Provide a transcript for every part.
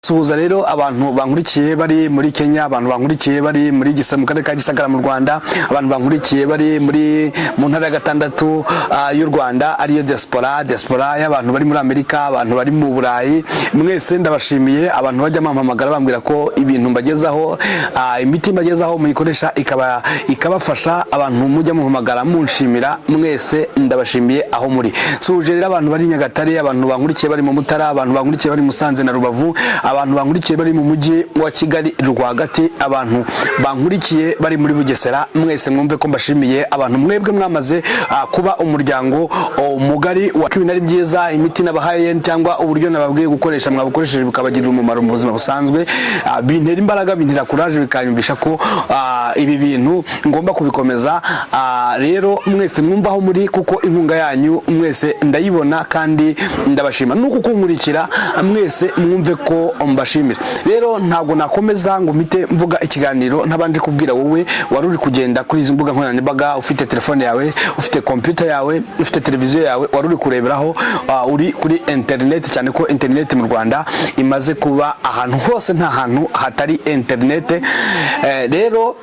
Suhuza rero abantu bankurikiye bari muri Kenya, abantu bankurikiye bari muri mu karere ka Gisagara mu Rwanda, abantu bankurikiye bari mu ntara ya 6 y'u Rwanda ariyo diaspora y'abantu bari muri Amerika, abantu bari mu Burayi, mwese ndabashimiye. Abantu bajya mampamagara bambwira ko ibintu mbagezaho, imiti mbagezaho muyikoresha ikabafasha, abantu mujya muhamagara munshimira, mwese ndabashimiye aho muri. Suje rero abantu bari Nyagatare, abantu bankurikiye bari mu Mutara, abantu bankurikiye bari Musanze na Rubavu, abantu bankurikiye bari mu mujyi wa Kigali rwagati, abantu bankurikiye bari muri Bugesera, mwese mwumve ko mbashimiye. Abantu mwebwe mwamaze kuba umuryango mugari wa ibinari byiza, imiti nabahaye cyangwa uburyo nababwiye gukoresha mwabukoresheje bukabagirira umumaro mu buzima busanzwe, bintera imbaraga, bintera courage, bikanyumvisha ko ibi bintu ngomba kubikomeza. Rero mwese mwumva aho muri, kuko inkunga yanyu mwese ndayibona kandi ndabashima, nuko kunkurikira mwese mwumve ko mbashimira. Rero ntabwo nakomeza ngo mpite mvuga ikiganiro ntabanje kubwira wowe wari uri kugenda kuri izi mbuga nkoranyambaga, ufite telefone yawe, ufite computer yawe, ufite televiziyo yawe, wari uri kureberaho, uri kuri internet, cyane ko internet mu Rwanda imaze kuba ahantu hose, nta hantu hatari internet. Rero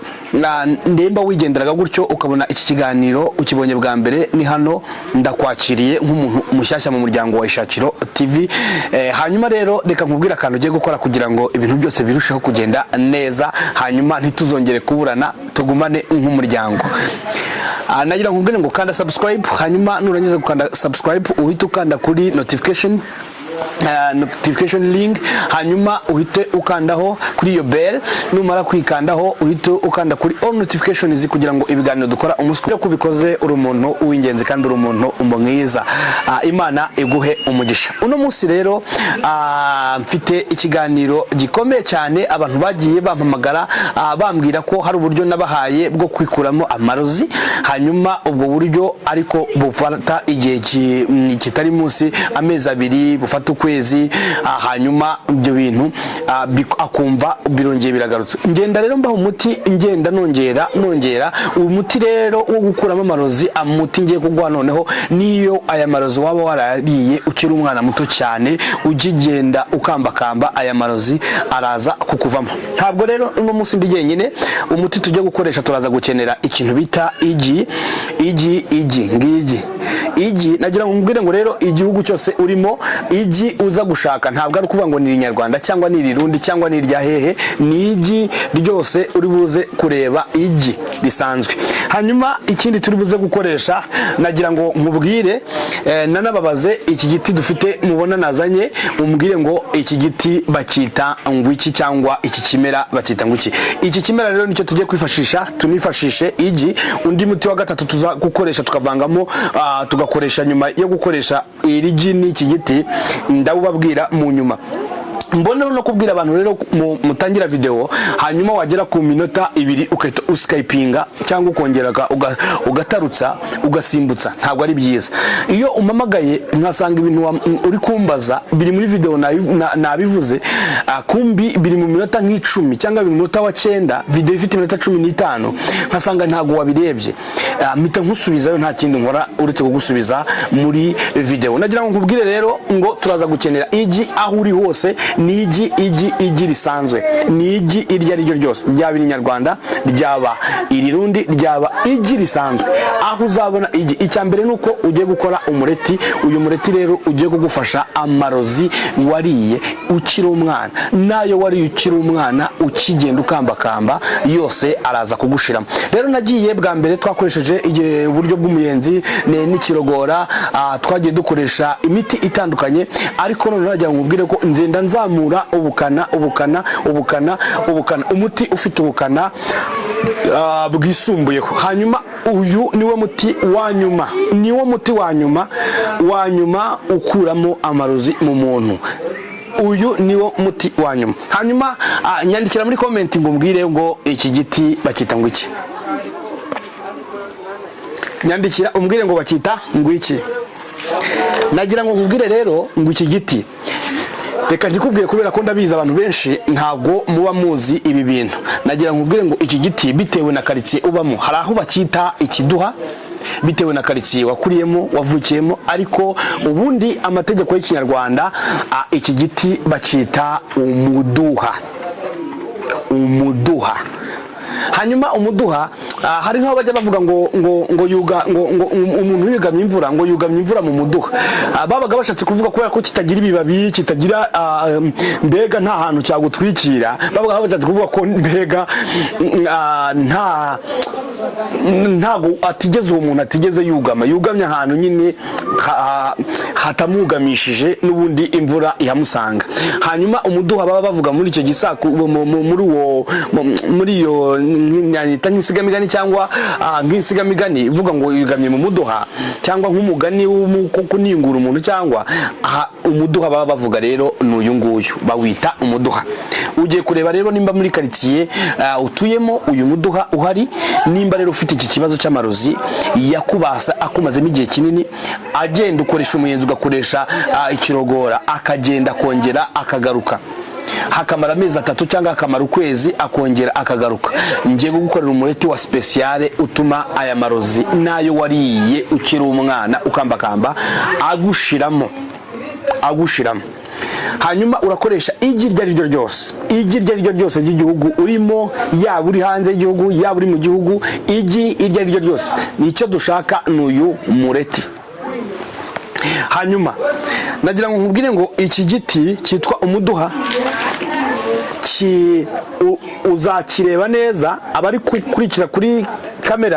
ndemba wigenderaga gutyo ukabona iki kiganiro ukibonye bwa mbere, ni hano ndakwakiriye nk'umuntu mushyashya mu muryango wa Ishakiro TV. Hanyuma rero reka nkubwira akantu ugiye gukora kugira ngo ibintu byose birusheho kugenda neza, hanyuma ntituzongere kuburana, tugumane nk'umuryango. Nagira nkubwire ngo kanda subscribe, hanyuma nurangiza gukanda subscribe uhite ukanda kuri notification link, hanyuma uhite ukandaho kuri iyo bell, numara kwikandaho uhite ukanda kuri all notifications kugira ngo ibiganiro dukora umusiko kubikoze uri umuntu w'ingenzi kandi uri umuntu mwiza. Imana iguhe umugisha. Uno munsi rero mfite ikiganiro gikomeye cyane. Abantu bagiye bampamagara bambwira ko hari uburyo nabahaye bwo kwikuramo amarozi, hanyuma ubwo buryo ariko bufata igihe kitari munsi amezi 2, bufata ukwezi, hanyuma ibyo bintu akumva birongeye biragarutse. Ngenda rero mbaho umuti, ngenda nongera uyu muti rero wo gukuramo amarozi. Umuti ngiye kugwa noneho niyo aya marozi waba warariye ukiri umwana muto cyane, ugigenda ukambakamba, aya marozi araza kukuvamo. Ntabwo rero uno munsi ndi jyenyine, umuti tujye gukoresha turaza gukenera ikintu bita igi. Nagira ngo mbwire ngo rero igihugu cyose urimo, igi uza gushaka ntabwo ari kuvuga ngo ni Inyarwanda cyangwa ni Irundi cyangwa ni irya hehe, ni igi ryose uri buze kureba, igi risanzwe. Hanyuma ikindi turi buze gukoresha, nagira ngo nkubwire nanababaze iki giti dufite mubona nazanye, umbwire ngo iki giti bakita ngwiki cyangwa iki kimera bakita ngwiki. Iki kimera rero nicyo tujye kwifashisha, tunifashishe igi. Undi muti wa gatatu tuza gukoresha tukavangamo, tugakoresha nyuma yo gukoresha irigi n'iki giti, ndabubabwira mu nyuma. Mbona no kubwira abantu rero mutangira video, hanyuma wagera ku minota 2 ukahita uskypinga cyangwa ukongera ugatarutsa ugasimbutsa, ntabwo ari byiza. Iyo umamagaye nkasanga ibintu uri kumbaza biri muri video nabivuze, kumbi biri mu minota nk'icumi cyangwa biri mu minota wa 9, video ifite iminota 15, nkasanga ntabwo wabirebye, mpita nkusubizayo, nta kindi nkora uretse kugusubiza muri video. Nagira ngo nkubwire rero ngo turaza gukenera igi aho uri hose, ni igi risanzwe, ni igi irya ryo ryose, ryaba Inyarwanda, ryaba Irirundi, ryaba igi risanzwe. Aho uzabona igi, icyambere nuko ugiye gukora umureti. Uyu mureti rero ugiye kugufasha amarozi wariye ukiri umwana, nayo wariye ukiri umwana, ukigenda ukambakamba, yose araza kugushiramo. Rero nagiye bwa mbere twakoresheje uburyo bw'umuyenzi n'ikirogora, twagiye dukoresha imiti itandukanye, ariko none nagira ngo nkubwire ko nzenda nzamura ubukana, umuti ufite ubukana bwisumbuyeho. Hanyuma uyu niwo muti wa nyuma ukuramo amarozi mu muntu. Uyu niwo muti wa nyuma. Hanyuma nyandikira muri comment ngo mbwire ngo iki giti bakita ngo iki. Nyandikira umbwire ngo bakita ngo iki. Nagira ngo nkubwire rero ngo iki giti, reka nkikubwire kubera ko ndabizi abantu benshi ntabwo muba muzi ibi bintu. Nagira nkubwire ngo iki giti bitewe na quartier ubamo, hari aho bakita ikiduha, bitewe na karitsiye wakuriyemo wavukiyemo, ariko ubundi amategeko y'ikinyarwanda iki giti bacita umuduha. Umuduha. Hanyuma umuduha hari nkaho bajya bavuga ngo umuntu yugamye imvura, ngo yugamye imvura mu muduha. Babaga bashatse kuvuga kubera ko kitagira ibibabi, kitagira mbega nta hantu cyagutwikira, babaga bashatse kuvuga ko mbega ntago atigeze uwo muntu atigeze yugamye ahantu nyine hatamugamishije n'ubundi imvura ihamusanga. Hanyuma umuduha baba bavuga muri icyo gisaku muri iyo nyita nk'insigamigani cyangwa nk'insigamigani ivuga ngo yugamye mu muduha, cyangwa nk'umugani kuningura umuntu, cyangwa umuduha baba bavuga rero n'uyu nguyu bawita umuduha. Ugiye kureba rero nimba muri karitsiye utuyemo uyu muduha uhari, nimba rero ufite iki kibazo cy'amarozi yakubasa akumazemo igihe kinini, agenda ukoresha umuyenzi ugakoresha ikirogora, akagenda kongera akagaruka, hakamara amezi 3 cyangwa akamara ukwezi akongera akagaruka, ngiye gukorera umureti wa speciale utuma aya marozi nayo wariye ukiri umwana ukambakamba agushiramo. Hanyuma urakoresha igi iryo ryose ry'igihugu urimo, yaba uri hanze y'igihugu yaba uri mu gihugu, igi iryo ryose nicyo dushaka n'uyu mureti. Hanyuma nagira ngo nkubwire ngo iki giti cyitwa umuduha uzakireba neza, abari kurikira kuri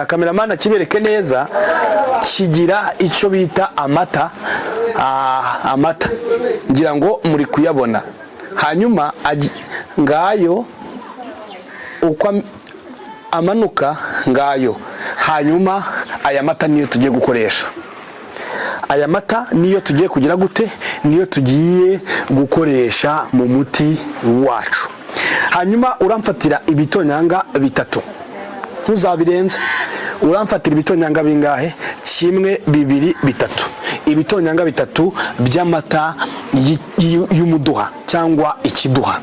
kameramana akibereke neza, kigira icyo bita amata. Ngira ngo muri kuyabona. Hanyuma ngayo uko amanuka ngayo. Hanyuma aya mata niyo tugiye gukoresha. Aya mata niyo tugiye kugira gute, niyo tugiye gukoresha mu muti wacu. Hanyuma uramfatira ibitonyanga 3, ntuzabirenze. Uramfatira ibitonyanga bingahe? 1 2 3. Ibitonyanga 3 by'amata y'umuduha cyangwa ikiduha.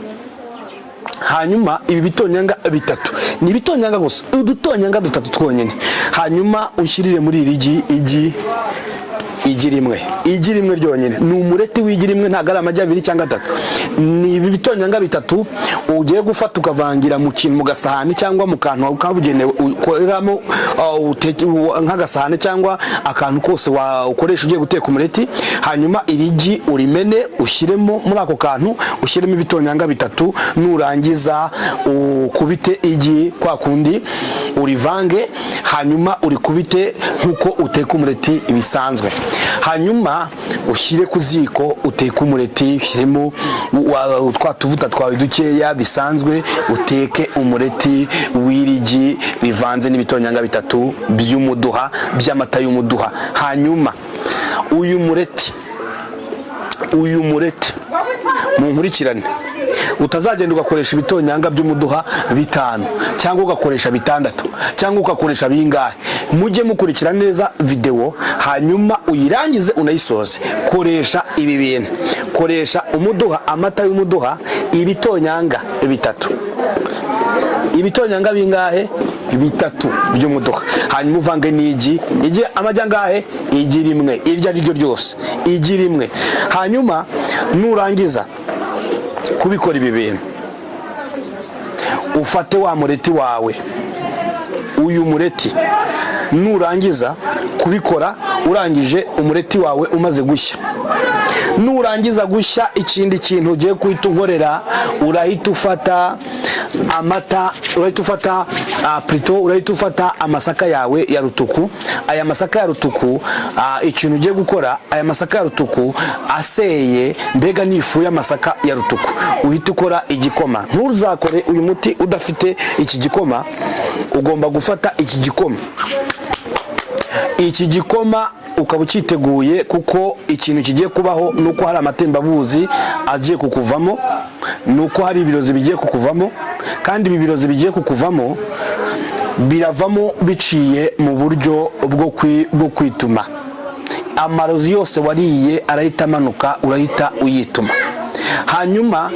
Hanyuma ibi bitonyanga 3 ni ibitonyanga gusa, udutonyanga 3 twonyine. Hanyuma unshyirire muri igi rimwe ryonyine. Ni umureti w'igi rimwe, ntago ari amajya 2 cyangwa 3. Ni ibi bitonyanga 3 ugiye gufata ukavangira mu kintu, mu gasahani cyangwa mu kantu kabugenewe ukoreramo nk'agasahani cyangwa akantu kose ukoresha ugiye guteka umureti. Hanyuma irigi urimene ushyiremo muri ako kantu, ushyiremo ibitonyanga 3, nurangiza ukubite igi kwa kundi urivange, hanyuma urikubite nkuko uteka umureti bisanzwe. Hanyuma ushyire ku ziko uteka umureti, ushyiremo twatuvuta twawe dukeya bisanzwe, uteke umureti w'irigi bivanze n'ibitonyanga 3 by'umuduha, by'amata y'umuduha. Hanyuma uyu mureti munkurikirane, utazagenda ugakoresha ibitonyanga by'umuduha 5 cyangwa ugakoresha 6 cyangwa ugakoresha bingahe. Mujye mukurikira neza video, hanyuma uyirangize unayisoze. Koresha ibi bintu, koresha umuduha, amata y'umuduha, ibitonyanga 3. Ibitonyanga bingahe? 3 by'umuduha. Hanyuma uvange n'igi amajya ngahe? Igi rimwe, iryo ryo ryose igi rimwe. Hanyuma nurangiza kubikora ibi bintu, ufate wa mureti wawe, uyu mureti nurangiza kubikora, urangije umureti wawe umaze gushya, nurangiza gushya, ikindi kintu ugiye kuhita unkorera, urahita ufata amata, urahita ufata amasaka yawe ya rutuku. Aya masaka ya rutuku, ikintu ugiye gukora, aya masaka ya rutuku aseye, mbega n'ifu y'amasaka ya rutuku, uhita ukora igikoma. Ntuzakore uyu muti udafite iki gikoma. Ugomba gufata iki gikoma ukaba ukiteguye, kuko ikintu kigiye kubaho nuko hari amatembabuzi agiye kukuvamo, nuko hari ibirozi bigiye kukuvamo, kandi ibi birozi bigiye kukuvamo biravamo biciye mu buryo bwo kwituma. Amarozi yose wariye arahita amanuka, urahita uyituma. hanyuma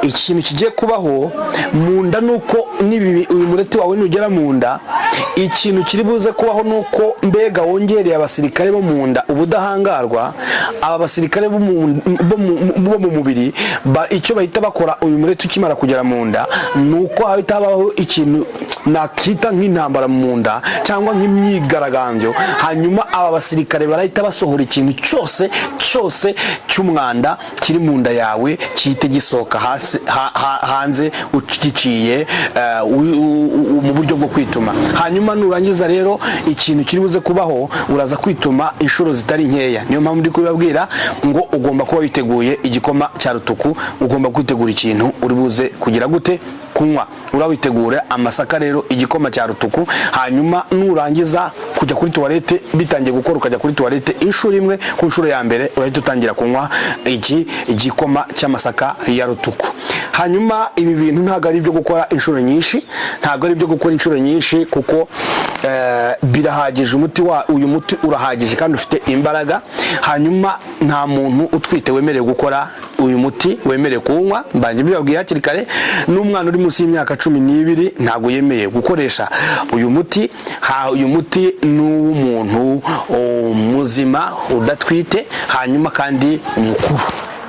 ikintu kigiye kubaho mu nda nuko uyu mureti wawe nugera mu nda, ikintu kiri buze kubaho nuko mbega wongereye abasirikare bo mu nda ubudahangarwa. Aba basirikare bo mu mubiri icyo bahita bakora uyu mureti ukimara kugera mu nda nuko hahita habaho ikintu nakita nk'intambara mu nda cyangwa nk'imyigaragambyo. Hanyuma aba basirikare barahita basohora ikintu cyose cy'umwanda kiri mu nda yawe, kihite gisohoka hanze ugiciye mu buryo bwo kwituma. Hanyuma nurangiza rero ikintu kiri buze kubaho, uraza kwituma inshuro zitari nkeya. Niyo mpamvu ndi kubibabwira ngo ugomba kuba witeguye igikoma cya rutuku, ugomba kwitegura ikintu uri buze kugira gute kunywa. Urawitegura amasaka rero, igikoma cya rutuku. Hanyuma nurangiza kujya kuri toilette, bitangiye gukora ukajya kuri toilette inshuro imwe, ku nshuro ya mbere urahita utangira kunywa igikoma cy'amasaka ya rutuku. Hanyuma ibi bintu ntabwo ari ibyo gukora inshuro nyinshi, kuko birahagije. Uyu muti urahagije kandi ufite imbaraga. Hanyuma nta muntu utwite wemerewe gukora uyu muti, wemerewe kuwunywa. Mbanje mbibabwiye hakiri kare, n'umwana uri munsi y'imyaka 12 ntabwo yemeye gukoresha uyu muti. Uyu muti ni uw'umuntu muzima udatwite, hanyuma kandi mukuru.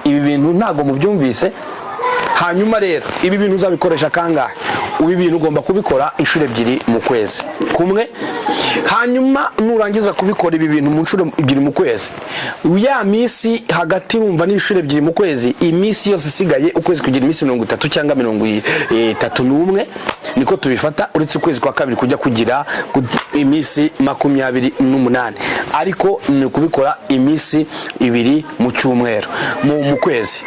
Ibi bintu ntabwo mubyumvise. Hanyuma rero ibi bintu uzabikoresha kangahe? Ibi bintu ugomba kubikora inshuro 2 mu kwezi kumwe. Hanyuma nurangiza kubikora ibi bintu mu nshuro 2 mu kwezi, ya misi hagati wumva ni inshuro 2 mu kwezi, imisi yose isigaye ukwezi kugira imisi 30 cyangwa 31 niko tubifata, uretse ukwezi kwa kabiri kujya kugira imisi 28, ariko ni kubikora imisi 2 mu cyumweru mu kwezi,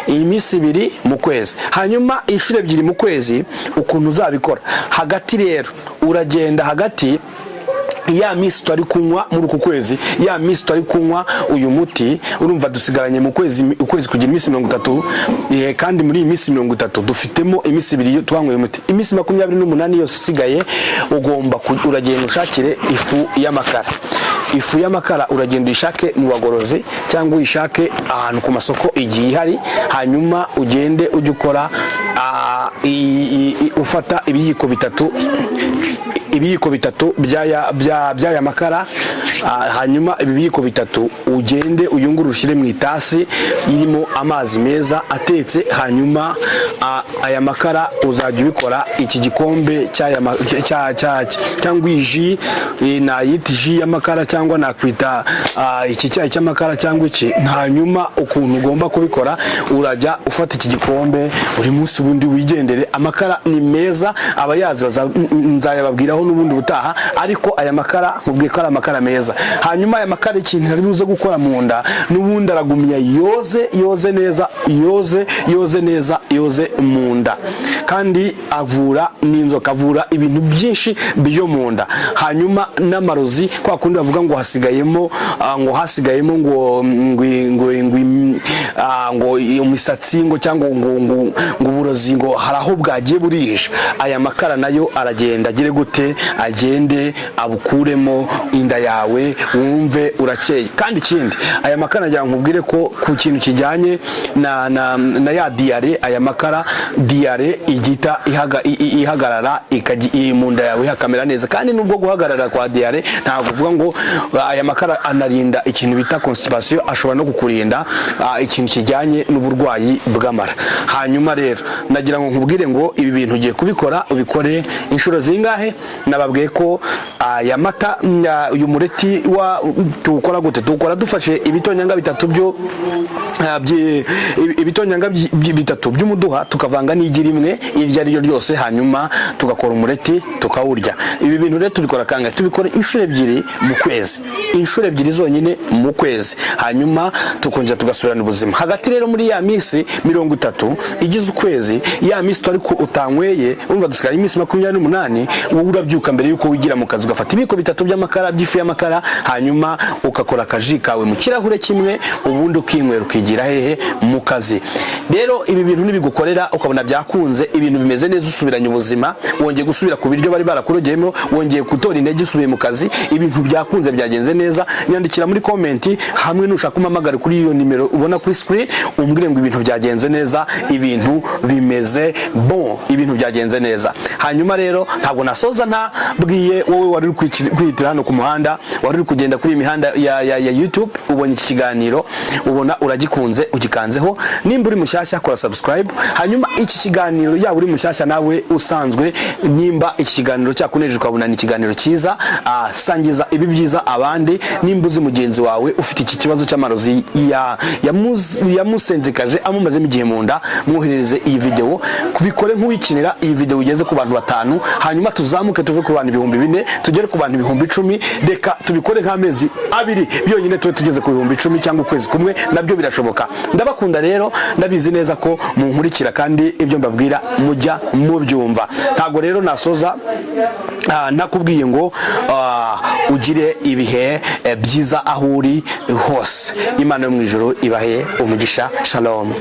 imisi 2 mu kwezi. Hanyuma inshuro 2 mu kwezi ukuntu uzabikora, hagati rero uragenda hagati ya misi twari kunywa muri uku kwezi, ya misi twari kunywa uyu muti, urumva dusigaranye mu kwezi kugira imisi 30, kandi muri iyi misi 30 dufitemo imisi 2 twanyweye umuti. Imisi 28 yose isigaye uragenda ushakire ifu y'amakara uragenda ishake mu bagorozi cyangwa uyishake ahantu ku masoko igiye ihari. Hanyuma ugende ujye ukora ufata ibiyiko bitatu by'aya makara. Hanyuma ibiyiko 3 ugende uyungurure ushyire mu itasi irimo amazi meza atetse. Hanyuma aya makara uzajya ubikora iki gikombe cyangwa iji, nayita iji y'amakara cyangwa nakwita iki cyayi cy'amakara cyangwa iki. Hanyuma ukuntu ugomba kubikora, urajya ufata iki gikombe buri munsi, ubundi wigendere. Amakara ni meza, abayazi nzayababwiraho n'ubundi butaha, ariko aya makara mubwiye ko ari amakara meza. Hanyuma aya makara ikintu ari buze gukora mu nda, n'ubundi aragumya yoze neza mu nda, kandi avura n'inzoka, avura ibintu byinshi byo mu nda. Hanyuma n'amarozi, kwa kundi bavuga ngo hasigayemo ngo imisatsi ngo cyangwa ngo uburozi ngo haraho bwagiye burihisha, aya makara nayo aragenda agire gute, agende abukuremo inda yawe wumve urakeye. Kandi ikindi, aya makara njya nkubwire ko ku kintu kijyanye na ya diare, aya makara diare igita ihagarara mu nda yawe hakamera neza. Kandi nubwo guhagarara kwa diare ntabwo uvuga ngo aya makara anarinda ikintu bita constipation, ashobora no kukurinda ikintu kijyanye n'uburwayi bw'amara. Hanyuma rero nagira ngo nkubwire ngo ibi bintu ugiye kubikora ubikore inshuro zingahe. Nababwiye ko aya mata uyu mureti tuwukora gute? Tuwukora dufashe ibitonyanga 3 by'umuduha, tukavanga n'igi rimwe iryo ari ryo ryose, hanyuma tugakora umureti tukawurya. Ibi bintu rero tubikora kangahe? Tubikora inshuro 2 mu kwezi, inshuro 2 zonyine mu kwezi. Hanyuma tukongera tugasubirana ubuzima. Hagati rero muri ya misi 30 igize ukwezi, ya misi twari utanyweye, urumva dusigara imisi 28, wowe urabyuka mbere yuko wigira mu kazi ugafata ibiko 3 by'amakara by'ifu y'amakara, hanyuma ukakora akaji kawe mu kirahure kimwe, ubundi ukinywera ukigira hehe mu kazi. rero ibi bintu nibigukorera ukabona byakunze ibintu bimeze neza usubiranye ubuzima wongeye gusubira ku biryo bari barakurogeyemo wongeye gutora intege usubiye mu kazi ibintu byakunze byagenze neza nyandikira muri comment hamwe nushaka kumamagara kuri iyo nimero ubona kuri screen umbwire ngo ibintu byagenze neza ibintu bimeze bon ibintu byagenze neza hanyuma rero ntabwo nasoza nta bwiye wowe wari kwitira hano ku muhanda wari kugenda kuri imihanda ya YouTube ubonye iki kiganiro ubona uragikunze ugikanzeho nimba uri mushyashya kora subscribe hanyuma iki kiganiro ya uri mushyashya nawe usanzwe nimba iki kiganiro cyakuneje ukabona ni ikiganiro cyiza sangiza ibi byiza abandi nimba uzi mugenzi wawe ufite iki kibazo cy'amarozi yamusenzekaje amumazemo igihe mu nda mwohereze iyi video kubikore nk'uwikinira iyi video ugeze ku bantu 5 hanyuma tuzamuke tuve ku bantu 4,000 tugere ku bantu 10,000 reka tubikore nk'amezi 2 byonyine tuwe tugeze ku 10,000 cyangwa ukwezi kumwe nabyo birashoboka ndabakunda rero ndabizi neza ko munkurikira kandi ibyo mbabwira mujya mubyumva ntago rero nasoza nakubwiye ngo ugire ibihe byiza aho uri hose Imana yo mu ijuru ibahe umugisha shalom